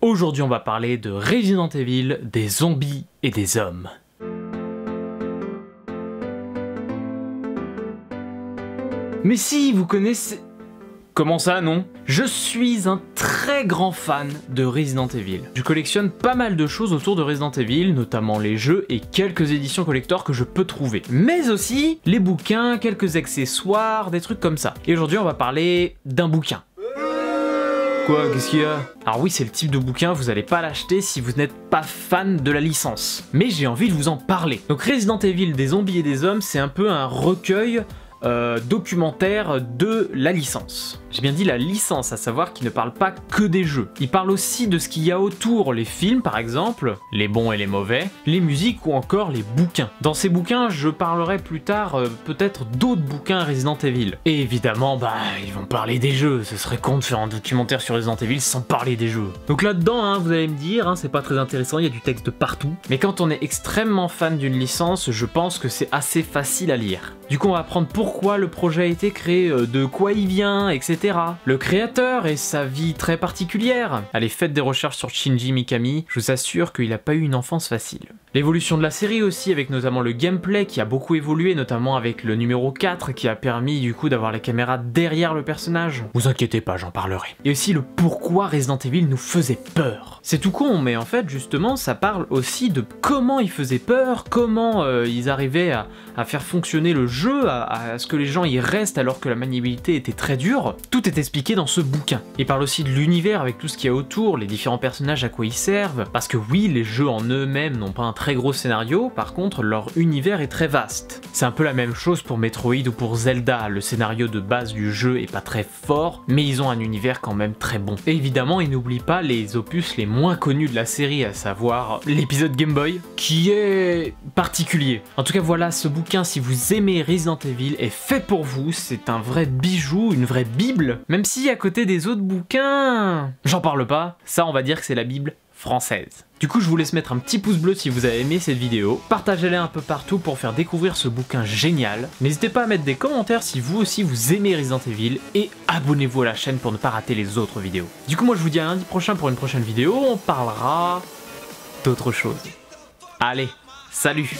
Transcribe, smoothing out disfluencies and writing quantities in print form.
Aujourd'hui on va parler de Resident Evil, des zombies et des hommes. Mais si, vous connaissez... Comment ça, non? Je suis un très grand fan de Resident Evil. Je collectionne pas mal de choses autour de Resident Evil, notamment les jeux et quelques éditions collector que je peux trouver. Mais aussi les bouquins, quelques accessoires, des trucs comme ça. Et aujourd'hui on va parler d'un bouquin. Quoi? Qu'est-ce qu'il y a? Alors oui, c'est le type de bouquin, vous allez pas l'acheter si vous n'êtes pas fan de la licence. Mais j'ai envie de vous en parler. Donc Resident Evil, des zombies et des hommes, c'est un peu un recueil documentaire de la licence. J'ai bien dit la licence, à savoir qu'il ne parle pas que des jeux. Il parle aussi de ce qu'il y a autour, les films par exemple, les bons et les mauvais, les musiques ou encore les bouquins. Dans ces bouquins, je parlerai plus tard peut-être d'autres bouquins Resident Evil. Et évidemment, ils vont parler des jeux. Ce serait con de faire un documentaire sur Resident Evil sans parler des jeux. Donc là-dedans, vous allez me dire, c'est pas très intéressant, il y a du texte de partout. Mais quand on est extrêmement fan d'une licence, je pense que c'est assez facile à lire. Du coup, on va apprendre pourquoi le projet a été créé, de quoi il vient, etc. Le créateur et sa vie très particulière. Allez, faites des recherches sur Shinji Mikami, je vous assure qu'il n'a pas eu une enfance facile. L'évolution de la série aussi, avec notamment le gameplay qui a beaucoup évolué, notamment avec le numéro 4 qui a permis du coup d'avoir la caméra derrière le personnage. Vous inquiétez pas, j'en parlerai. Et aussi le pourquoi Resident Evil nous faisait peur. C'est tout con, mais en fait justement ça parle aussi de comment il faisait peur, comment ils arrivaient à faire fonctionner le jeu, à ce que les gens y restent alors que la maniabilité était très dure. Tout est expliqué dans ce bouquin. Il parle aussi de l'univers avec tout ce qu'il y a autour, les différents personnages à quoi ils servent, parce que oui, les jeux en eux-mêmes n'ont pas un très gros scénario, par contre leur univers est très vaste. C'est un peu la même chose pour Metroid ou pour Zelda, le scénario de base du jeu est pas très fort, mais ils ont un univers quand même très bon. Et évidemment, ils n'oublient pas les opus les moins connus de la série, à savoir l'épisode Game Boy, qui est particulier. En tout cas voilà, ce bouquin, si vous aimez Resident Evil, est fait pour vous, c'est un vrai bijou, une vraie bible, même si à côté des autres bouquins, j'en parle pas, ça on va dire que c'est la bible française. Du coup, je vous laisse mettre un petit pouce bleu si vous avez aimé cette vidéo, partagez-la un peu partout pour faire découvrir ce bouquin génial, n'hésitez pas à mettre des commentaires si vous aussi vous aimez Resident Evil, et abonnez-vous à la chaîne pour ne pas rater les autres vidéos. Du coup, moi je vous dis à lundi prochain pour une prochaine vidéo, on parlera d'autre chose. Allez, salut!